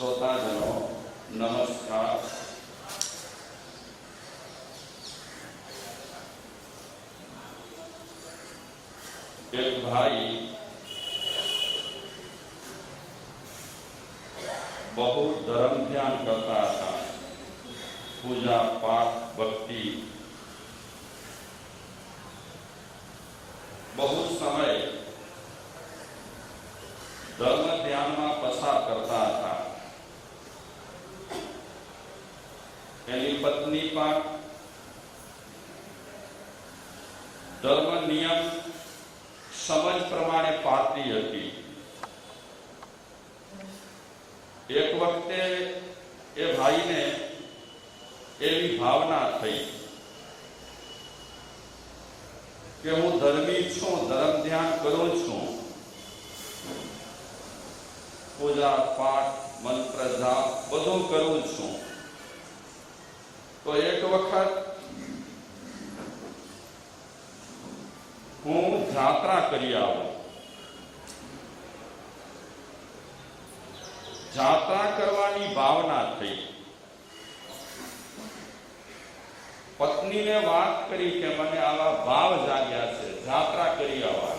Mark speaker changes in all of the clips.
Speaker 1: श्रोताजनो नमस्कार। एक भाई बहुत धर्म ध्यान करता था, पूजा पाठ भक्ति बहुत समय धर्म ध्यान में पसार करता था। एनी पत्नी पर धर्म नियम समझ प्रमाणे पाळती हती। एक वखते ए भाई ने एवी भावना थई कि हूँ धर्मी छूं, धर्म ध्यान करूं छूं, पूजा पाठ मंत्र जाप बधुं करूं छूं, तो एक वखत हूँ यात्रा करी आऊं। यात्रा करवानी भावना थई। पत्नी ने बात करी कि मने आवा भाव जाग्या छे, यात्रा करी आवा।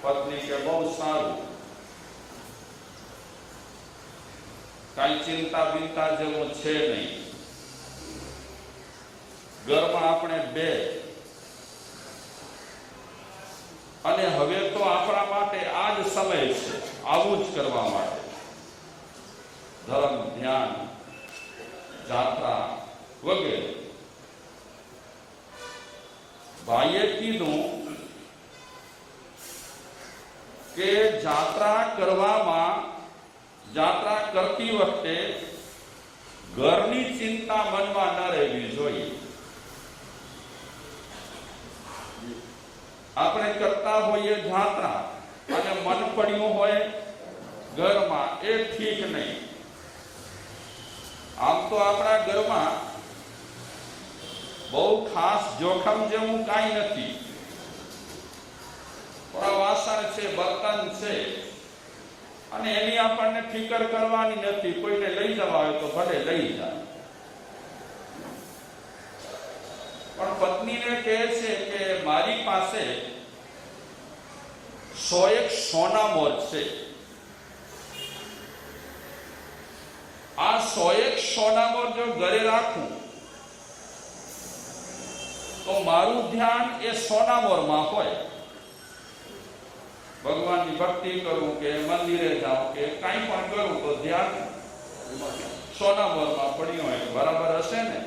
Speaker 1: पत्नी के बहुत सारू, कई चिंता बिंता जेवुं छे नहीं। घर में आपणे बे अने हवे तो आपणा माटे आज समय छे, आवुं ज करवा माटे। धर्म ध्यान यात्रा वगैरह। भाईए कीधुं के यात्रा करवामां, यात्रा करती वखते घरनी चिंता मनमा न रहेवी जोईए। આપણે કરતા હોઈએ यात्रा અને મન પડ્યું હોય ઘરમાં, એ ઠીક નહીં। આમ તો આપણા ઘરમાં બહુ ખાસ જોખમ જેવું કાંઈ નથી। થોડા વાસણ છે, બર્તન છે, અને એની આપણને ફિકર કરવાની નથી। કોઈને લઈ જવા હોય તો ભલે લઈ જાય। પણ પત્નીને કહે છે કે મારી પાસે 101 સોના મોર છે। આ 101 સોના મોર જો ઘરે રાખું તો મારું ધ્યાન એ સોના મોરમાં હોય। ભગવાનની ભક્તિ કરું કે મંદિરે જાઉં કે કાંઈ પણ કરું તો ધ્યાન સોના મોરમાં પડ્યું હોય। બરાબર હશે ને?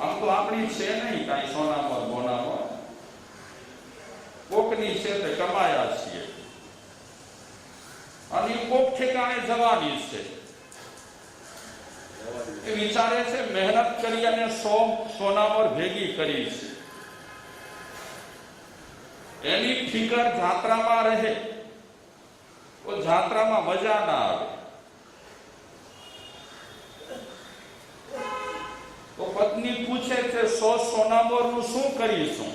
Speaker 1: આમ તો આપણી છે નહીં કાંઈ સોના મોર બોના મોર, કોકની છે તે કમાયા છીએ અને કોક ઠેકાણે જવાની છે। એ વિચારે છે મહેનત કરી અને સોના મોર ભેગી કરી છે। એની ફિકર જાત્રામાં રહે તો જાત્રામાં મજા ના આવે। तो पत्नी पूछे थे 100 सोना मोर नु शू करीशुं?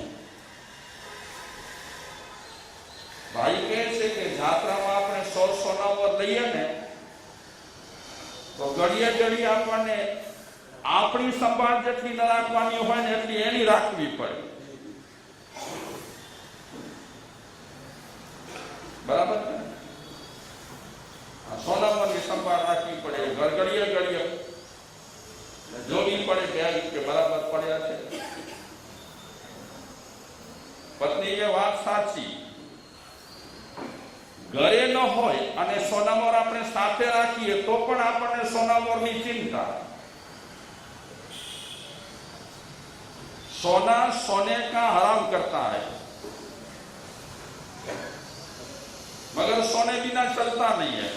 Speaker 1: भाई कहे छे कि यात्रा में आपणे 100 सोना मोर लईए ने तो घड़िए घड़िए आपने आपणी संभाळ जेटली न राखवानी होय ने एटली एनी राखवी पड़े। बराबर ने? सोना मोर की संभाळ राखवी पड़े। घड़िए घड़िए जोड़ी पड़े के बराबर पड़े छे। पत्नी के बात साची। घरे न होय अने सोनामोर आपणे साथे राखीए तो पण आपणे सोनामोरनी चिंता। सोना सोने का हराम करता है, मगर सोने बिना चलता नहीं है।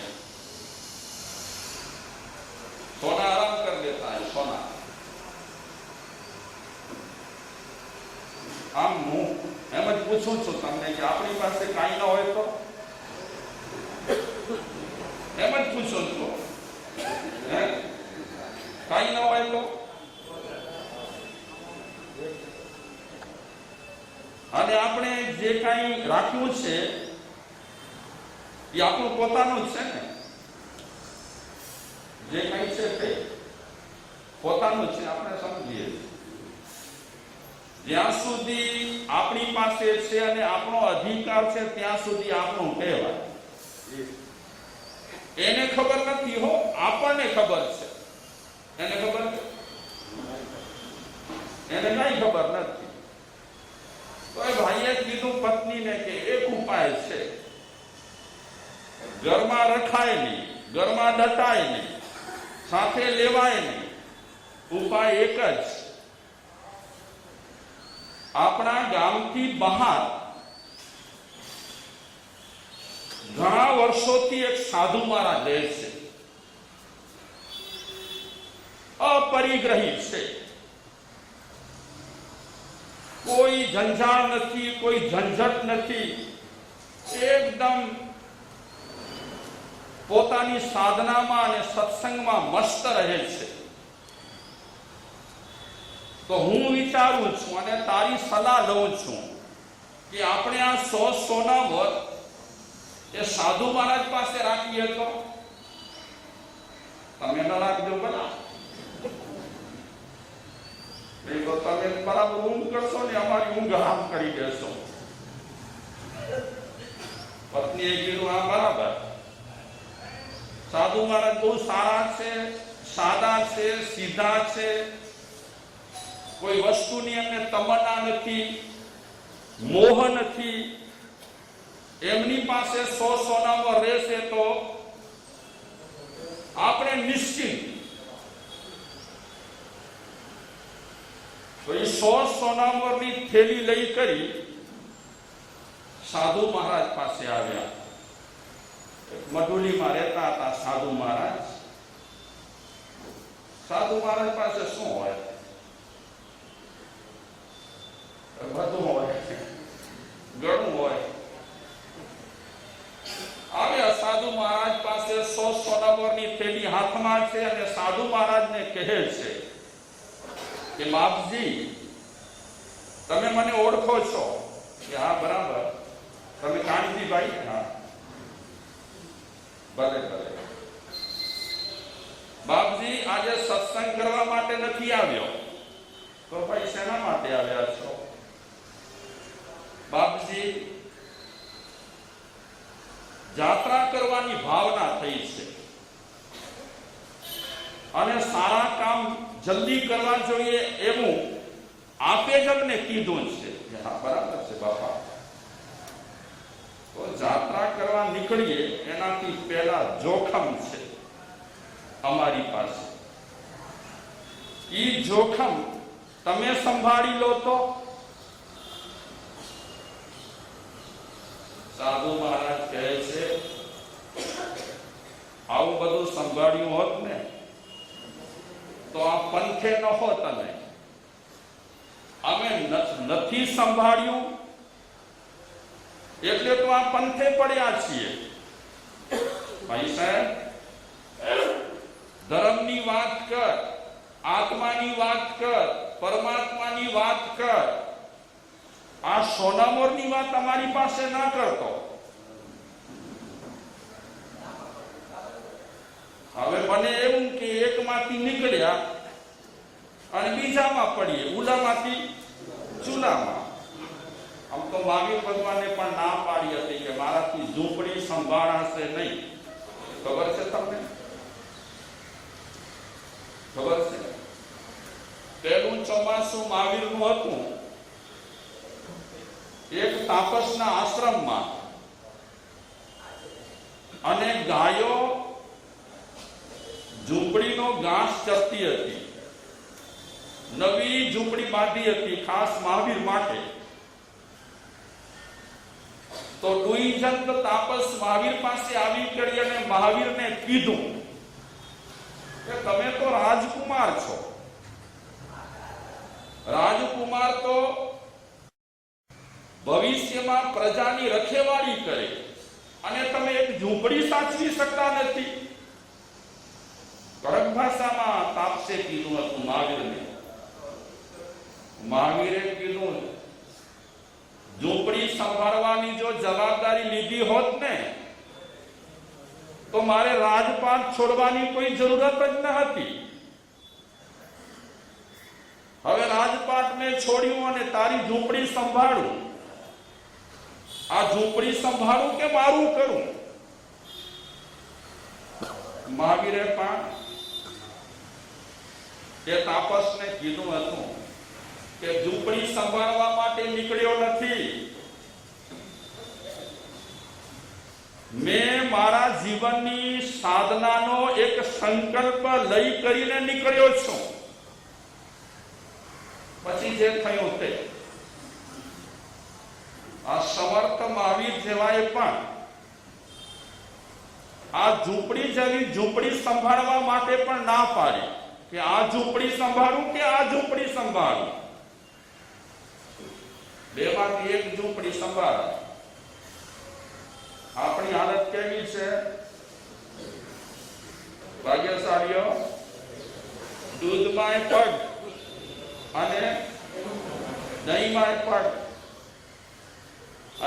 Speaker 1: सोना आराम कर देता है। सोना आम हूँ एम ज पूछूं छुं तमने कि आपणी पासे काई न होय तो एम ज पूछूं छुं, काई न होय तो અને આપણે જે કાઈ રાખ્યું છે એ આપણું પોતાનું જ છે ને, જે કંઈ છે તે પોતાનું છે, આપણે સમજીએ છીએ. જ્યાં સુધી આપણી પાસે છે અને આપણો અધિકાર છે ત્યાં સુધી આપણું કહેવાય. એને ખબર નથી હો, આપણને ખબર છે. એને ખબર છે? એને કઈ ખબર નથી. તો એ ભાઈએ કીધું પત્નીને કે એક ઉપાય છે, ઘરમાં રખાય નહીં, ઘરમાં દટાય નહીં, સાથે લેવાય નહીં. ઉપાય એક જ, આપણા ગામથી બહાર ઘણા વર્ષોથી એક સાધુ મહારાજ રહે છે, અપરિગ્રહી છે, કોઈ ઝંઝાળ નથી, કોઈ ઝંઝટ નથી, એકદમ પોતાની સાધનામાં અને સત્સંગમાં મસ્ત રહે છે. તો હું વિચારું છું અને તારી સલાહ લઉં છું કે આપણે આ 100 સોનાવર એ સાધુ મહારાજ પાસે રાખીએ તો તમે ન રાખજો બરાબર. નહીં તો તમે બરાબર ઊંઘ કરશો ને અમારી ઊંઘ હરામ કરી દેશો. પત્નીએ કીધું હા બરાબર, સાધુ મહારાજ બહુ સારા છે, સાદા છે, સીધા છે, કોઈ વસ્તુની એમને તમન્ના નથી, મોહ નથી. એમની પાસે 100 સોનામાં રહેશે તો આપણે નિશ્ચિત. તો એ 100 સોનામરની થેલી લઈ કરી સાધુ મહારાજ પાસે આવ્યા. મઢુલીમાં રહેતા હતા સાધુ મહારાજ. સાધુ મહારાજ પાસે શું હોય? બધું હોય, ઘણું હોય. આવ્યા સાધુ મહારાજ પાસે, 100 સોનામરની થેલી હાથમાં છે અને સાધુ મહારાજને કહે છે કે બાપજી, તમે મને ઓળખો છો? કે હા બરાબર. તમે કાનજીભાઈ? હા ભલે ભલે. બાપજી, આજે સત્સંગ કરવા માટે નથી આવ્યો. તો ભાઈ શેના માટે આવ્યા છો? બાપજી, જાત્રા કરવાની ભાવના થઈ છે અને સારા કામ જલ્દી કરવા જોઈએ એવું આપે જ અમને કીધું છે. હા બરાબર છે બાપા. તો જાત્રા કરવા નીકળીએ એનાથી પહેલા જોખમ છે અમારી પાસે. ઈ જોખમ તમે સંભાળી લો તો. સાધુ મહારાજ કહે છે આવું બધું સંભાળ્યું હોત ને તો આ પંથે ન હોત. તમે અમે નથી સંભાળ્યું એટલે તો આ પંથે પડ્યા છીએ. ભાઈ સાહેબ, ધર્મની વાત કર, આત્માની વાત કર, પરમાત્માની વાત કર. આ સોનામોરની વાત અમારી પાસે ના કરતો. હવે મને એવું કે એકમાંથી નીકળ્યા અને બીજામાં પડીએ, ઉલામાંથી ચૂલામાં. આમ તો મહાવીર ભગવાને પણ ના પાડી હતી કે મારાથી ઝૂંપડી સંભાળાશે નહીં. ખબર છે તમને? ખબર છે? પહેલું ચોમાસું મહાવીરનું હતું. એક તાપસના આશ્રમમાં અને ગાયો ઝૂંપડીનો ઘાસ ચરતી હતી. નવી ઝૂંપડી બાંધી હતી ખાસ મહાવીર માટે. તો ડુઈજંત તાપસ મહાવીર પાસે આવી કરી અને મહાવીરને કીધું કે તમે તો રાજકુમાર છો. રાજકુમાર તો ભવિષ્યમાં પ્રજાની રખેવાળી કરે અને તમે એક ઝૂંપડી સાચવી શકતા નથી. કડક ભાષામાં તાપસે કીધું હતું મહાવીરને. મહાવીરે કીધું ઝૂંપડી સંભાળવાની જો જવાબદારી લીધી હોત ને તો મારે રાજપાટ છોડવાની કોઈ જરૂરત જ ન હતી. હવે રાજપાટને છોડ્યું અને તારી ઝૂંપડી સંભાળું. આ ઝૂંપડી સંભાળું કે મારું કરું? મહાવીરે પણ તે તાપસને કીધું હતું કે ઝૂંપડી સંભાળવા માટે નીકળ્યો નથી. મેં મારા જીવનની સાધનાનો એક સંકલ્પ લઈ કરીને નીકળ્યો છું. પછી જે થયું તે આ સમર્થ મહાવીર જેવાએ પણ આ ઝૂંપડી જેવી ઝૂંપડી સંભાળવા માટે પણ ના પાડી કે આ ઝૂંપડી સંભાળું કે આ ઝૂંપડી સંભાળું. બેમાંથી એક ઝૂંપડી સંભાળ. આપણી હાલત કેવી છે ભાગ્યશાળીઓ? દૂધમાં પગ અને દહીંમાં પગ.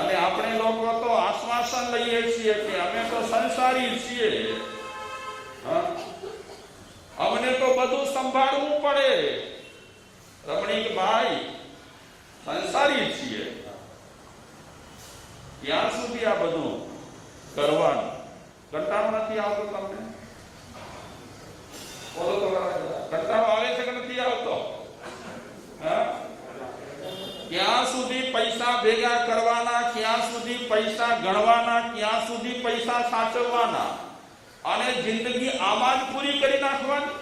Speaker 1: અને આપણે લોકો તો આશ્વાસન લઈએ છીએ કે અમે તો સંસારી છીએ, અમને તો બધું સંભાળવું પડે. રમણીકભાઈ, સંસારી છીએ, ત્યાં સુધી આ બધું કરવાનું કંટાળો નથી આવતો તમને? બોલો તો, કંટાળો આવે છે કે નથી આવતો? ક્યાં સુધી પૈસા ભેગા કરવાના, ક્યાં સુધી પૈસા ગણવાના, ક્યાં સુધી પૈસા સાચવવાના અને જિંદગી આમાં જ પૂરી કરી નાખવાની?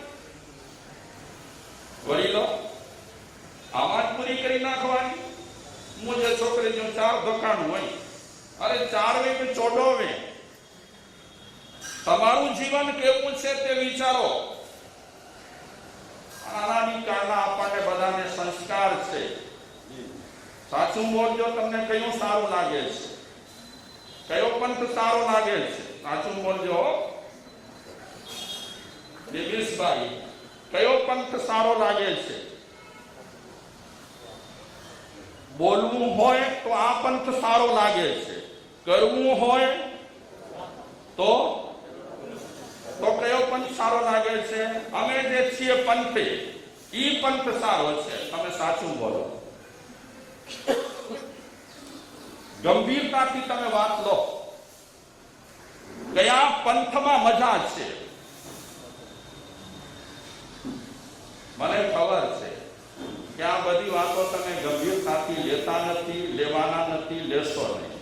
Speaker 1: વડીલો, આમાં જ પૂરી કરી નાખવાની? મુજે છોકરી જો 4 દુકાન હોય, અરે 4 વીક ચોડોવે. તમારું જીવન કેવું છે તે વિચારો. આનાની કારણે આપણને બધાને સંસ્કાર છે. સાચું બોલજો, તમને કયું સારું લાગે છે? કયો પંથ સારો લાગે છે? સાચું બોલજો દિનેશભાઈ, કયો પંથ સારો લાગે છે? બોલવું હોય તો આ પંથ સારો લાગે છે, કરવું હોય તો કયો પંથ સારો લાગે છે? અમે જે છીએ પંથે, ઈ પંથ સારો છે. તમે સાચું બોલો. ગંભીરતાથી તમે વાત લો. કયા પંથમાં મજા છે? મને ખબર છે કે આ બધી વાતો તમે ગંભીરતાથી લેતા નથી, લેવાના નથી, લેશો નહીં.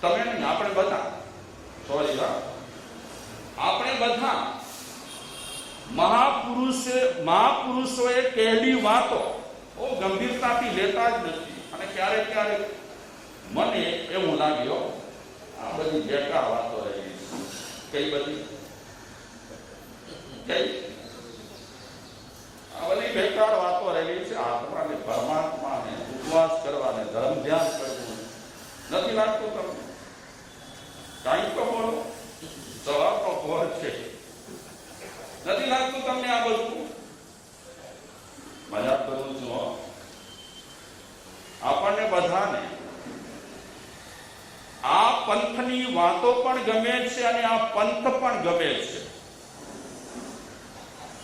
Speaker 1: તમે નહીં, આપણે બધા, સોરી, આપણે બધા મહાપુરુષોએ કહેલી વાતો ગંભીરતાથી લેતા જ નથી. અને ક્યારેક ક્યારેક મને એવું લાગ્યું આ બધી બેકાર વાતો રહી. કઈ બધી? કઈ? આ બધી બેકાર વાતો રહેલી છે. આત્માને, પરમાત્માને ઉપવાસ કરવાને, ધર્મ ધ્યાન કરવું નથી લાગતું તમને? કાંઈ તો બોલો. સવારનો પહોર છે, નથી લાગતું તમને આ બધું? મજાક કરું છું. આપણને બધાને આ પંથની વાતો પણ ગમે છે અને આ પંથ પણ ગમે છે.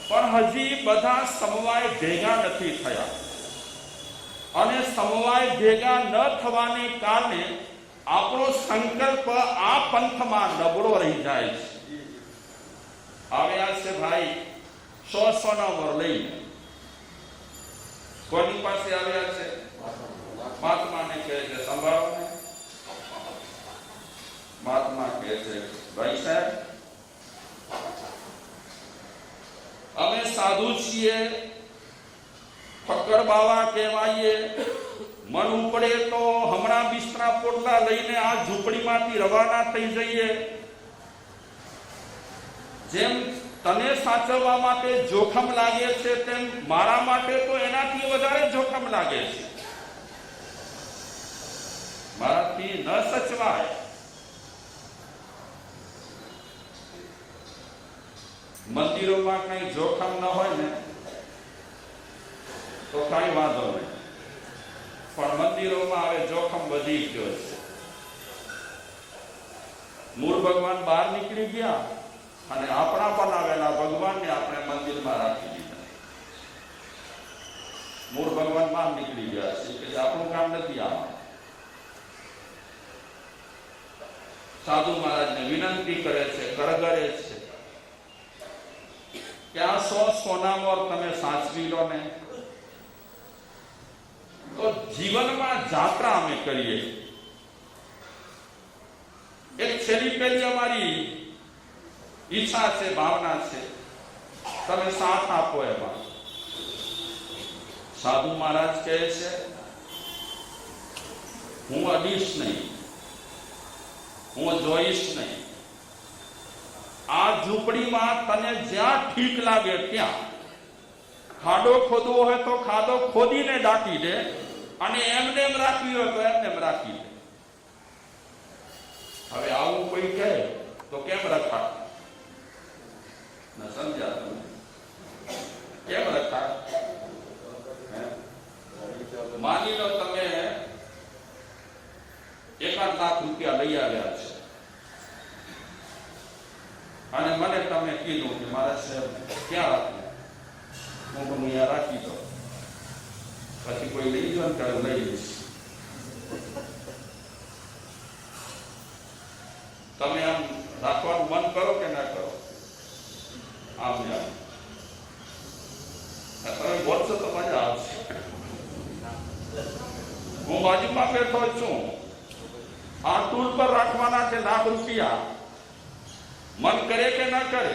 Speaker 1: પણ હજી બધા સમવાય ભેગા નથી થયા. અને સમવાય ભેગા ન થવાને કારણે આપણો સંકલ્પ આ પંથમાં નબળો રહી જાય છે. આવ્યા છે ભાઈ 100 નંબર લઈને. કોની પાસે આવ્યા છે? મહાત્માને કહે છે સંભાળો. મહાત્મા કહે છે ભાઈ સાહેબ, અમે સાધુ છીએ, ફક્કર બાવા કહેવાઈએ, મન ઉપડે તો હમણાં બિસ્તરા પોટલા લઈને આ ઝૂંપડીમાંથી રવાના થઈ જઈએ. જેમ તને સાચવવા માટે જોખમ લાગે છે તેમ મારા માટે તો એનાથી વધારે જોખમ લાગે છે. મારાથી ન સચવાય. મંદિરોમાં કઈ જોખમ ન હોય ને તો કઈ વાંધો નહીં, પણ મંદિરોમાં હવે જોખમ વધી ગયો છે. મૂળ ભગવાન બહાર નીકળી ગયા અને આપણા બનાવેલા ભગવાનને આપણે મંદિરમાં રાખી દીધા. મૂળ ભગવાન બહાર નીકળી ગયા છે કે આપણું કામ નથી. આમાં સાધુ મહારાજને વિનંતી કરે છે, કરગરે છે કે આ 100 સોનામોર તમે સાચવી લો ને તો જીવનમાં જાત્રા અમે કરીએ. એક છેલ્લી પેલી અમારી ઈચ્છા છે, ભાવના છે, તમે સાથ આપો. એમાં સાધુ મહારાજ કહે છે હું અડીશ નહીં, હું જોઈશ નહીં. આ ઝૂંપડીમાં તને જ્યાં ઠીક લાગે ત્યાં ખાડો ખોદવો હોય તો ખાડો ખોદીને દાટી દે, અને એમને એમ રાખવી હોય તો એમને એમ રાખી દે. હવે આવું કોઈ કહે તો કેમ રખા? સમજ્યા તમે? કેમ રખા? માની લો તમે 1 લાખ રૂપિયા લઈ આવ્યા છે અને મને તમે કીધું કે મારે ક્યાં રાખવું? હું અહીંયા રાખી દો. પછી કોઈ લઈ જો ને લઈ જઈશ. તમે આમ રાખવાનું મન કરો કે ના કરો? આમ તમે બોલશો તો મજા આવશે. હું બાજુમાં બેઠો છું, આ ટૂલ પર રાખવાના છે લાખ રૂપિયા. મન કરે કે ના કરે?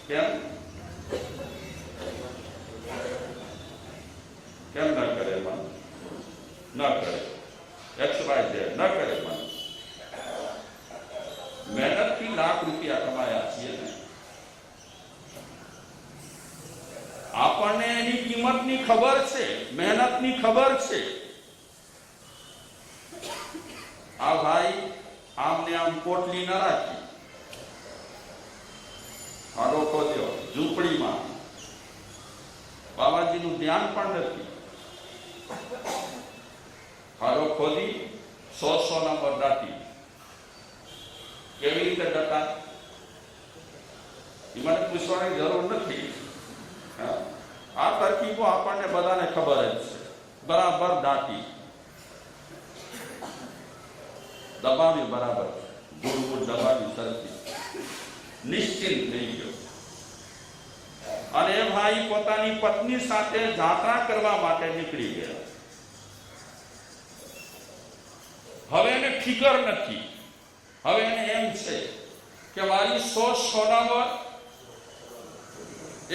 Speaker 1: કેમ કેમ ના કરે? મન ના કરે. XYZ ના કરે મન. મહેનતથી લાખ રૂપિયા કમાયા છીએ ને, આપણને એની કિંમતની ખબર છે, મહેનતની ખબર છે. આ ભાઈ આમને આમ પોટલી ના રાખી, ખાડો ખોદ્યો ઝૂંપડીમાં, બાબાજીનું ધ્યાન પણ નથી. ખાડો ખોદી 100 નંબર દાટી. કેવી રીતે દાટા એ મને પૂછવાની જરૂર નથી. આ તરકીબો આપણને બધાને ખબર જ છે. બરાબર દાટી, દબાવી, બરાબર ગુડ દબાવી, સરખી, નિશ્ચિંત થઈ ગયો. અને એ ભાઈ પોતાની પત્ની સાથે જાત્રા કરવા માટે નીકળી ગયા. હવે એને ફિકર નથી. હવે એને એમ છે કે મારી 100 સોનામોર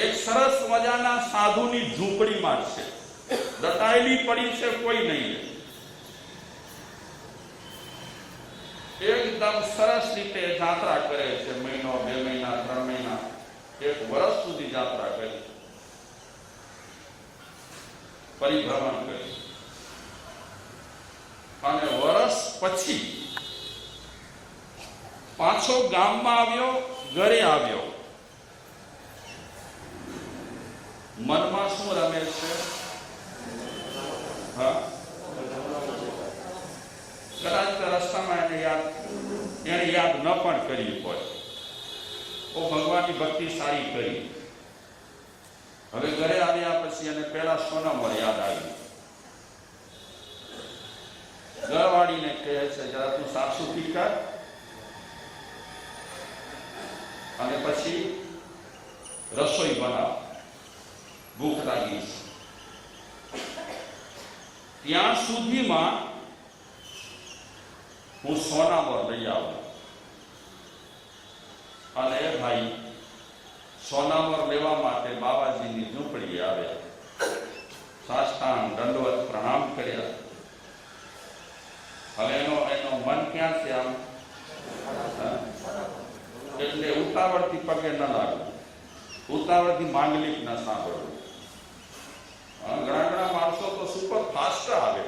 Speaker 1: એક સરસ મજાના સાધુની ઝૂંપડીમાં છે, દટાયેલી પડી છે, કોઈ નહીં. એકદમ સરસ રીતે જાત્રા કરે છે. મહિનો, 2 મહિના, 3 મહિના, 1 વર્ષ સુધી જાત્રા કરી, પરિભ્રમણ કરી. અને વર્ષ પછી પાછો ગામમાં આવ્યો, ઘરે આવ્યો. મનમાં શું રમે છે? કદાચ રસ્તામાં એને યાદ ન પણ કરી હોય. ભગવાનની ભક્તિ સારી કરી. હવે ઘરે આવ્યા પછી એને પેલા સોનામોર યાદ આવી. ઘરવાળીને કહે છે જરા તું સાફ સુથરી કર અને પછી રસોઈ બનાવ, ભૂખ લાગી. ત્યાં સુધીમાં હું સોનામોર લઈ આવું. અને એ ભાઈ સોનામોર લેવા માટે બાબાજીની ઝૂંપડી આવે. સાષ્ટાંગ દંડવત પ્રણામ કર્યા. હવે એનો મન ક્યાં છે? આમ એટલે ઉતાવળથી પગે ન લાગવું, ઉતાવળથી માંગલિક ન સાંભળવું. ઘણા માણસો તો સુપર ફાસ્ટ આવે.